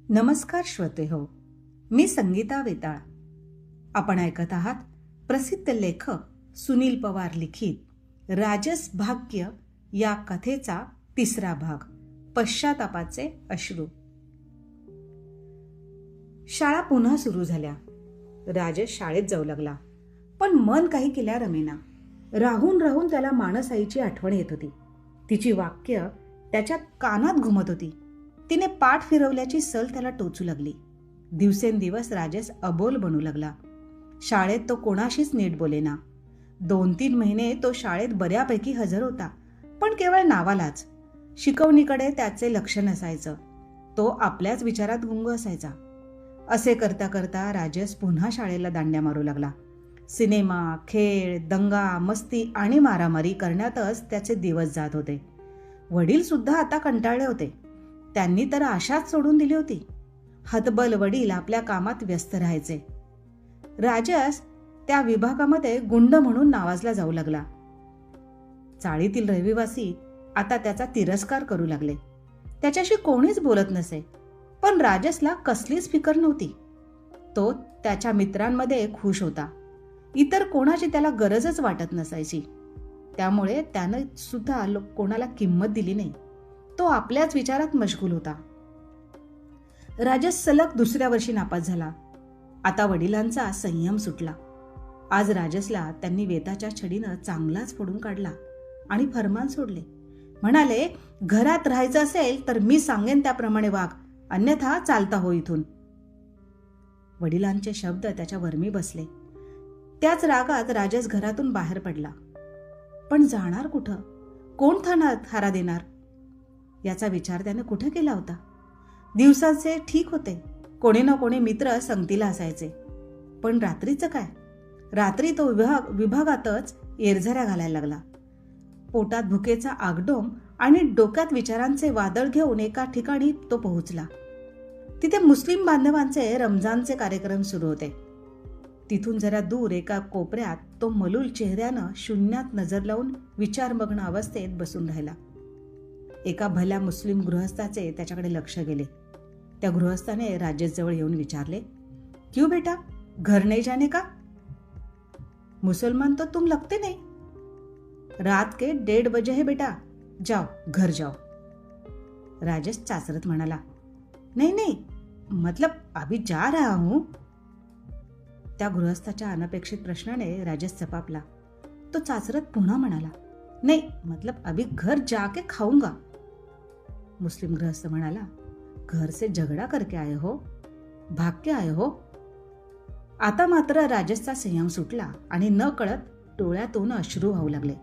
नमस्कार श्रोतेहो, मी संगीता वेताळ. आपण ऐकत आहात प्रसिद्ध लेखक सुनील पवार लिखित राजस भाग्य या कथेचा तिसरा भाग, पश्चातापाचे अश्रू. शाळा पुन्हा सुरू झाल्या. राजस शाळेत जाऊ लागला, पण मन काही केल्या रमेना. राहून राहून त्याला मानसाईची आठवण येत होती. तिची वाक्य त्याच्या कानात घुमत होती. तिने पाठ फिरवल्याची सल त्याला टोचू लागली. दिवसेंदिवस राजस अबोल बनू लागला. शाळेत तो कोणाशीच नीट बोलेना. 2-3 महिने तो शाळेत बऱ्यापैकी हजर होता, पण केवळ नावालाच. शिकवणीकडे त्याचे लक्ष नसायचं. तो आपल्याच विचारात गुंग असायचा. असे करता करता राजस पुन्हा शाळेला दांड्या मारू लागला. सिनेमा, खेळ, दंगा, मस्ती आणि मारामारी करण्यातच त्याचे दिवस जात होते. वडील सुद्धा आता कंटाळले होते. त्यांनी तर आशाच सोडून दिली होती. हतबल वडील आपल्या कामात व्यस्त राहायचे. राजस त्या विभागामध्ये गुंड म्हणून नावाजला जाऊ लागला. चाळीतील रहिवासी आता त्याचा तिरस्कार करू लागले. त्याच्याशी कोणीच बोलत नसे, पण राजसला कसलीच फिकर नव्हती. तो त्याच्या मित्रांमध्ये खुश होता. इतर कोणाची त्याला गरजच वाटत नसायची. त्यामुळे त्यानं सुद्धा कोणाला किंमत दिली नाही. तो आपल्याच विचारात मशगूल होता. राजस सलग दुसऱ्या वर्षी नापास झाला. आता वडिलांचा संयम सुटला. आज राजसला त्यांनी वेताच्या छडीनं चांगलाच फोडून काढला आणि फरमान सोडले. म्हणाले, घरात राहायचं असेल तर मी सांगेन त्याप्रमाणे वाग, अन्यथा चालता हो इथून. वडिलांचे शब्द त्याच्या वर्मी बसले. त्याच रागात राजस घरातून बाहेर पडला. पण जाणार कुठं? कोण थारा देणार याचा विचार त्याने कुठे केला होता? दिवसाचे ठीक होते. कोणी ना कोणी मित्र संगतीला असायचे. पण रात्रीचं काय? रात्री तो विभागातच एरझऱ्या घालायला लागला. पोटात भुकेचा आगडोम आणि डोक्यात विचारांचे वादळ घेऊन एका ठिकाणी तो पोहोचला. तिथे मुस्लिम बांधवांचे रमजानचे कार्यक्रम सुरू होते. तिथून जरा दूर एका कोपऱ्यात तो मलूल चेहऱ्यानं शून्यात नजर लावून विचारमग्न अवस्थेत बसून राहिला. एका भल्या मुस्लिम गृहस्थाचे त्याच्याकडे लक्ष गेले. त्या गृहस्थाने राजसजवळ येऊन विचारले, क्यों बेटा, घर नहीं जाने का? मुसलमान तो तुम लगते नहीं. रात के 1:30 बजे है बेटा, जाओ घर जाओ. राजस चाचरत म्हणाला, नहीं नहीं, मतलब अभी जा रहा हूं. त्या गृहस्थाच्या अनपेक्षित प्रश्नाने राजस चपापला. तो चाचरत पुन्हा म्हणाला, नहीं मतलब अभी घर जाके खाऊंगा. मुस्लिम गृहस्थ म्हणाला, घर से झगडा करके आए हो, भाग के आए हो. आता मात्र राजसचा संयम सुटला आणि न कळत डोळ्यातून अश्रू वाहू लागले.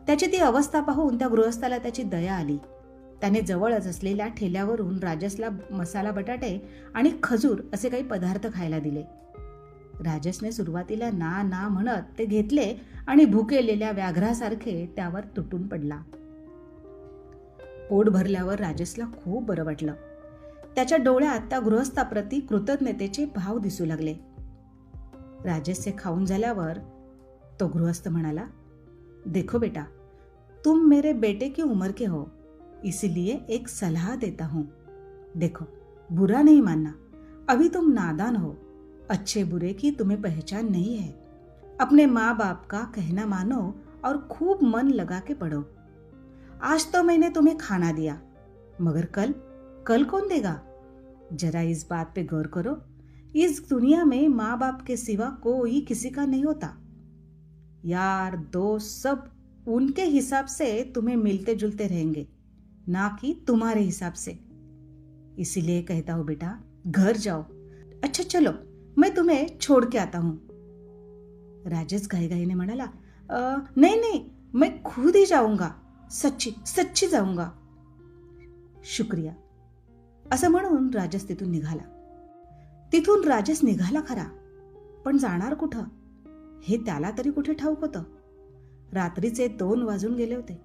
त्याची ती अवस्था पाहून त्या गृहस्थाला त्याची दया आली. त्याने जवळच असलेल्या ठेल्यावरून राजसला मसाला बटाटे आणि खजूर असे काही पदार्थ खायला दिले. राजसने सुरुवातीला ना ना म्हणत ते घेतले आणि भुकेलेल्या व्याघ्रासारखे त्यावर तुटून पडला. पोट भरल्यावर राजसला खूप बरं वाटलं. त्याच्या डोळ्यात त्या गृहस्थाप्रती कृतज्ञतेचे भाव दिसू लागले. राजसचे खाऊन झाल्यावर तो गृहस्थ म्हणाला, देखो बेटा, तुम मेरे बेटे की उम्र के हो, इसलिए एक सलाह देता हूं. देखो, बुरा नहीं मानना, अभी तुम नादान हो. अच्छे बुरे की तुम्हें पहचान नहीं है. अपने माँ बाप का कहना मानो और खूब मन लगा के पढ़ो. आज तो मैंने तुम्हें खाना दिया, मगर कल कौन देगा? जरा इस बात पे गौर करो. इस दुनिया में माँ बाप के सिवा कोई किसी का नहीं होता. यार दोस्त सब उनके हिसाब से तुम्हें मिलते जुलते रहेंगे, ना कि तुम्हारे हिसाब से. इसीलिए कहता हूं बेटा, घर जाओ. अच्छा चलो, मैं तुम्हें छोड़ के आता हूं. राजस घाईघाईने म्हणाला, नहीं नहीं, मैं खुद ही जाऊंगा, सच्ची जाऊंगा. शुक्रिया. असं म्हणून राजस तिथून निघाला खरा, पण जाणार कुठं हे त्याला तरी कुठे ठाऊक होतं. रात्रीचे 2 वाजून गेले होते.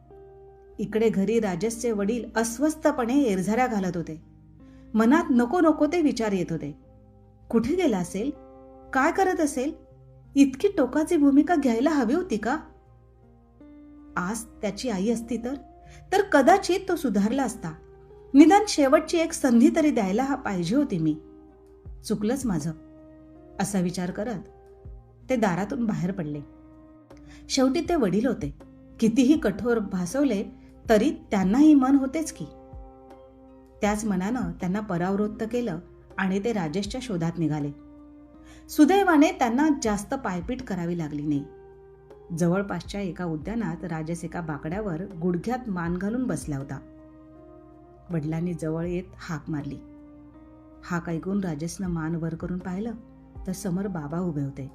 इकडे घरी राजसचे वडील अस्वस्थपणे एरझऱ्या घालत होते. मनात नको नको ते विचार येत होते. कुठे गेला असेल? काय करत असेल? इतकी टोकाची भूमिका घ्यायला हवी होती का? आज त्याची आई असती तर कदाचित तो सुधारला असता. निदान शेवटची एक संधी तरी द्यायला पाहिजे होती मी. चुकलंच माझं, असा विचार करत ते दारातून बाहेर पडले. शेवटी ते वडील होते. कितीही कठोर भासवले तरी त्यांनाही मन होतेच की. त्याच मनानं त्यांना परावृत्त केलं आणि ते राजेशच्या शोधात निघाले. सुदैवाने त्यांना जास्त पायपीट करावी लागली नाही. जवळपासच्या एका उद्यानात राजेश एका बाकड्यावर गुडघ्यात मान घालून बसला होता. वडिलांनी जवळ येत हाक मारली. हाक ऐकून राजेशनं मान वर करून पाहिलं तर समोर बाबा उभे होते.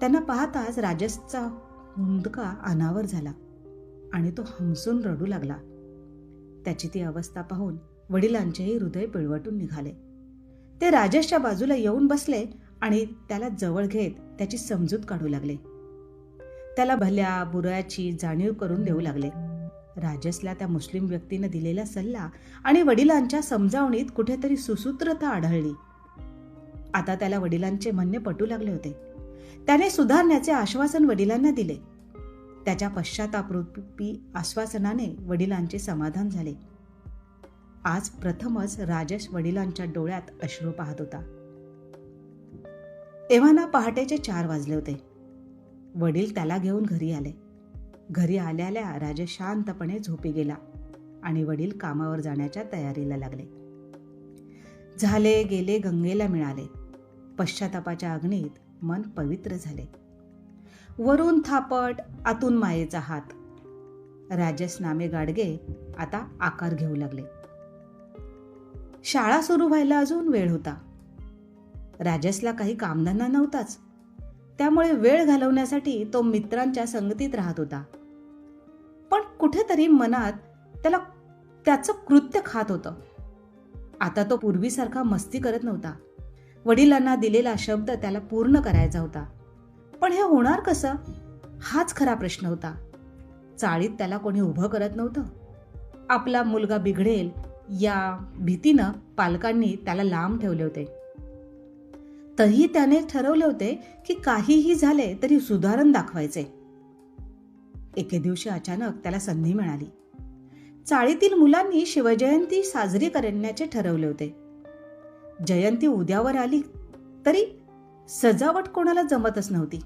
त्यांना पाहताच राजेशचा हुंदका अनावर झाला आणि तो हमसून रडू लागला. त्याची ती अवस्था पाहून वडिलांचेही हृदय पिळवटून निघाले. ते राजेशच्या बाजूला येऊन बसले आणि त्याला जवळ घेत त्याची समजूत काढू लागले. त्याला भल्या बुऱ्याची जाणीव करून देऊ लागले. राजेशला त्या मुस्लिम व्यक्तीनं दिलेला सल्ला आणि वडिलांच्या समजावणीत कुठेतरी सुसूत्रता आढळली. आता त्याला वडिलांचे म्हणणे पटू लागले होते. त्याने सुधारण्याचे आश्वासन वडिलांना दिले. त्याच्या पश्चातापरूपी आश्वासनाने वडिलांचे समाधान झाले. आज प्रथमच राजेश वडिलांच्या डोळ्यात अश्रू पाहत होता. एव्हाना पहाटेचे 4 वाजले होते. वडील त्याला घेऊन घरी आले. घरी आल्याल्या राजेश शांतपणे झोपी गेला आणि वडील कामावर जाण्याच्या तयारीला लागले. झाले गेले गंगेला मिळाले. पश्चातापाच्या अग्नीत मन पवित्र झाले. वरून थापट, आतून मायेचा हात. राजेश नामे गाडगे आता आकार घेऊ लागले. शाळा सुरू व्हायला अजून वेळ होता. राजेशला काही कामधंदा नव्हताच. त्यामुळे वेळ घालवण्यासाठी तो मित्रांच्या संगतीत राहत होता. पण कुठेतरी मनात त्याला त्याचं कृत्य खात होतं. आता तो पूर्वीसारखा मस्ती करत नव्हता. वडिलांना दिलेला शब्द त्याला पूर्ण करायचा होता. पण हे होणार कसं, हाच खरा प्रश्न होता. चाळीत त्याला कोणी उभं करत नव्हतं. आपला मुलगा बिघडेल या भीतीनं पालकांनी त्याला लांब ठेवले होते. तरीही त्याने ठरवले होते की काहीही झाले तरी सुधारण दाखवायचे. एके दिवशी अचानक त्याला संधी मिळाली. चाळीतील मुलांनी शिवजयंती साजरी करण्याचे ठरवले होते. जयंती उद्यावर आली तरी सजावट कोणाला जमतच नव्हती.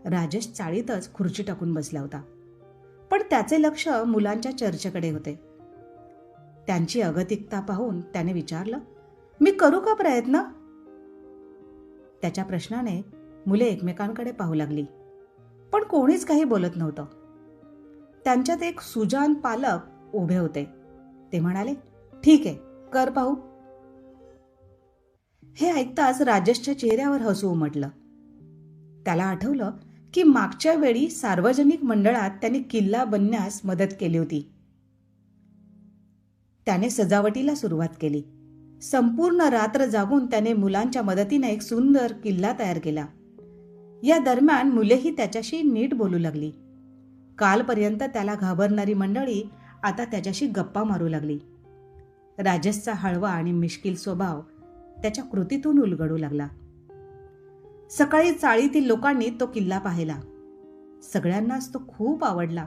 राजेश चाळीतच खुर्ची टाकून बसला होता. पण त्याचे लक्ष मुलांच्या चर्चेकडे होते. त्यांची अगतिकता पाहून त्याने विचारलं, मी करू का प्रयत्न? त्याच्या प्रश्नाने मुले एकमेकांकडे पाहू लागली. पण कोणीच काही बोलत नव्हतं. त्यांच्यात एक सुजान पालक उभे होते. ते म्हणाले, ठीक आहे, कर पाहू. हे ऐकताच राजेशच्या चेहऱ्यावर हसू उमटलं. त्याला आठवलं की मागच्या वेळी सार्वजनिक मंडळात त्यांनी किल्ला बनण्यास मदत केली होती. त्याने सजावटीला सुरुवात केली. संपूर्ण रात्र जागून त्याने मुलांच्या मदतीने एक सुंदर किल्ला तयार केला. या दरम्यान मुलेही त्याच्याशी नीट बोलू लागली. कालपर्यंत त्याला घाबरणारी मंडळी आता त्याच्याशी गप्पा मारू लागली. राजेशचा हळवा आणि मिश्किल स्वभाव त्याच्या कृतीतून उलगडू लागला. सकाळी चाळीतील लोकांनी तो किल्ला पाहिला. सगळ्यांनाच तो खूप आवडला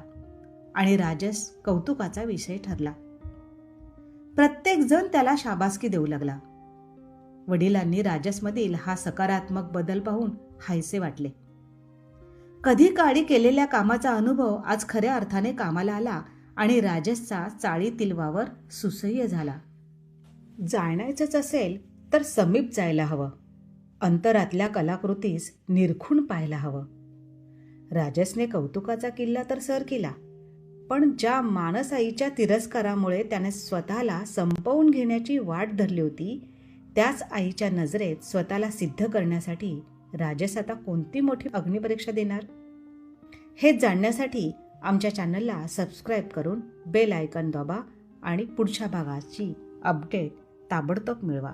आणि राजेश कौतुकाचा विषय ठरला. प्रत्येक जण त्याला शाबासकी देऊ लागला. वडिलांनी राजेशमधील हा सकारात्मक बदल पाहून हायसे वाटले. कधी काळी केलेल्या कामाचा अनुभव आज खऱ्या अर्थाने कामाला आला आणि राजेशचा चाळीतील वावर सुसह्य झाला. जाणायचंच असेल तर समीप जायला हवं. अंतरातल्या कलाकृतीस निरखून पाहायला हवं. राजेशने कौतुकाचा किल्ला तर सर केला, पण ज्या मानसाईच्या तिरस्कारामुळे त्याने स्वतःला संपवून घेण्याची वाट धरली होती, त्याच आईच्या नजरेत स्वतःला सिद्ध करण्यासाठी राजेश आता कोणती मोठी अग्निपरीक्षा देणार? हे जाणण्यासाठी आमच्या चॅनलला सबस्क्राईब करून बेल आयकॉन दाबा आणि पुढच्या भागाची अपडेट ताबडतोब मिळवा.